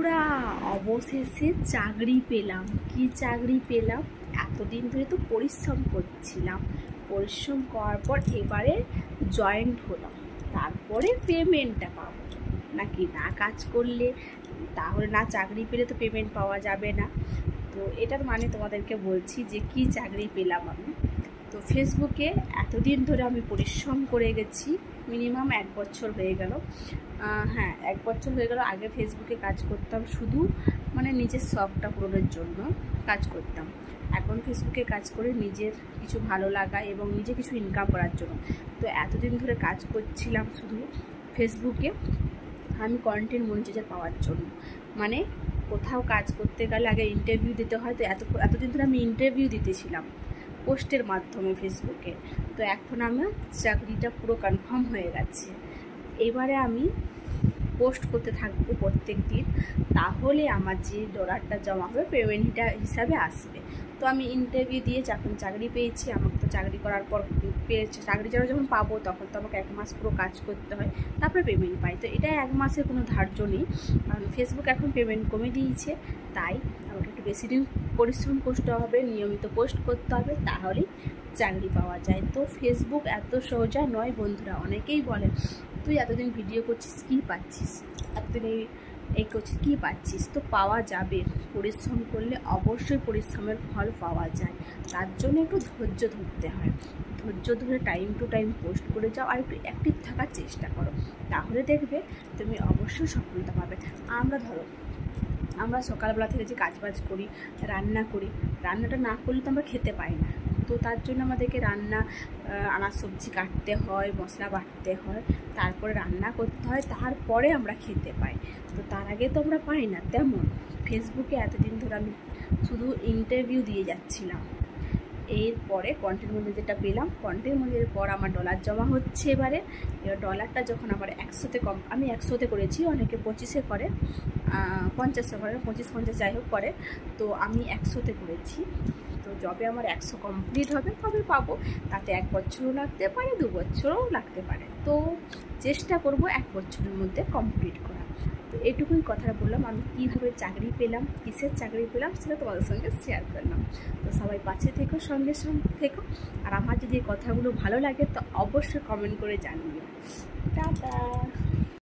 বন্ধুরা, অবশেষে চাকরি পেলাম। কি চাকরি পেলাম? এতদিন ধরে তো পরিশ্রম করছিলাম, পরিশ্রম করার পর এবারে জয়েন্ট হলাম, তারপরে পেমেন্টটা পাবো নাকি? না কাজ করলে তাহলে, না চাকরি পেলে তো পেমেন্ট পাওয়া যাবে না। তো এটার মানে তোমাদেরকে বলছি যে কি চাকরি পেলাম আমি। তো ফেসবুকে এতদিন ধরে আমি পরিশ্রম করে গেছি, মিনিমাম 1 বছর হয়ে গেল। হ্যাঁ, 1 বছর হয়ে গেল। আগে ফেসবুকে কাজ করতাম শুধু মানে নিজের শখটা পূরণের জন্য কাজ করতাম। এখন ফেসবুকে কাজ করে নিজের কিছু ভালো লাগা এবং নিজে কিছু ইনকাম করার জন্য। তো এতদিন ধরে কাজ করছিলাম শুধু ফেসবুকে আমি কন্টেন্ট মনিটাইজার পাওয়ার জন্য। মানে কোথাও কাজ করতে গেলে আগে ইন্টারভিউ দিতে হয়, তো এতদিন ধরে আমি ইন্টারভিউ দিতেছিলাম পোস্টের মাধ্যমে ফেসবুকে। তো এখন আমার চাকরিটা পুরো কনফার্ম হয়ে গেছে। এবারে আমি পোস্ট করতে থাকবো প্রত্যেক দিন, তাহলে আমার যে ডলারটা জমা হবে পেমেন্টটা হিসাবে আসবে। তো আমি ইন্টারভিউ দিয়ে যখন চাকরি পেয়েছি, আমাকে তো চাকরি করার পর চাকরি যখন পাবো তখন তো আমাকে 1 মাস পুরো কাজ করতে হয়, তারপরে পেমেন্ট পাই। তো এটা 1 মাসের কোনো ধার্য নেই, কারণ ফেসবুক এখন পেমেন্ট কমে দিয়েছে। তাই আমাকে একটু বেশি দিন পরিশ্রম করতে হবে, নিয়মিত পোস্ট করতে হবে, তাহলেই চাকরি পাওয়া যায়। তো ফেসবুক এত সোজা নয় বন্ধুরা। অনেকেই বলে তুই এতদিন ভিডিও করছিস কী পাচ্ছিস, এতদিন এই করছিস কী পাচ্ছিস? তো পাওয়া যাবে, পরিশ্রম করলে অবশ্যই পরিশ্রমের ফল পাওয়া যায়। তার জন্য একটু ধৈর্য ধরতে হয়। ধৈর্য ধরে টাইম টু টাইম পোস্ট করে যাও, আর একটু অ্যাক্টিভ থাকার চেষ্টা করো, তাহলে দেখবে তুমি অবশ্যই সফলতা পাবে। আমরা সকালবেলা থেকে যে কাজবাজ করি, রান্না করি, রান্নাটা না করলে তো আমরা খেতে পাই না। তো তার জন্য আমাদেরকে আনাজ সবজি কাটতে হয়, মশলা বাটতে হয়, তারপরে রান্না করতে হয়, তারপরে আমরা খেতে পাই। তো তার আগে তো আমরা পাই না। তেমন ফেসবুকে এতদিন ধরে আমি শুধু ইন্টারভিউ দিয়ে যাচ্ছিলাম। এরপরে কন্টেন্ট মনিটাইজারটা পেলাম। কন্টেন্ট মনিটাইজারের পর আমার ডলার জমা হচ্ছে। এবার ডলারটা যখন আমার 100তে আমি 100তে করেছি, অনেকে 25-এ করে, 50-এ করে, 25-50 যাই হোক করে। তো আমি 100তে করেছি। তো যবে আমার 100 কমপ্লিট হবে তবে পাবো। তাতে 1 বছরও লাগতে পারে, 2 বছরও লাগতে পারে। তো চেষ্টা করব 1 বছরের মধ্যে কমপ্লিট করা। তো এটুকুই কথা বললাম। আমি কীভাবে চাকরি পেলাম, কিসের চাকরি পেলাম, সেটা তোমাদের সঙ্গে শেয়ার করলাম। তো সবাই পাশে থেকো, সঙ্গে থেকো। আর আমার যদি এই কথাগুলো ভালো লাগে তো অবশ্যই কমেন্ট করে জানিও। টাটা।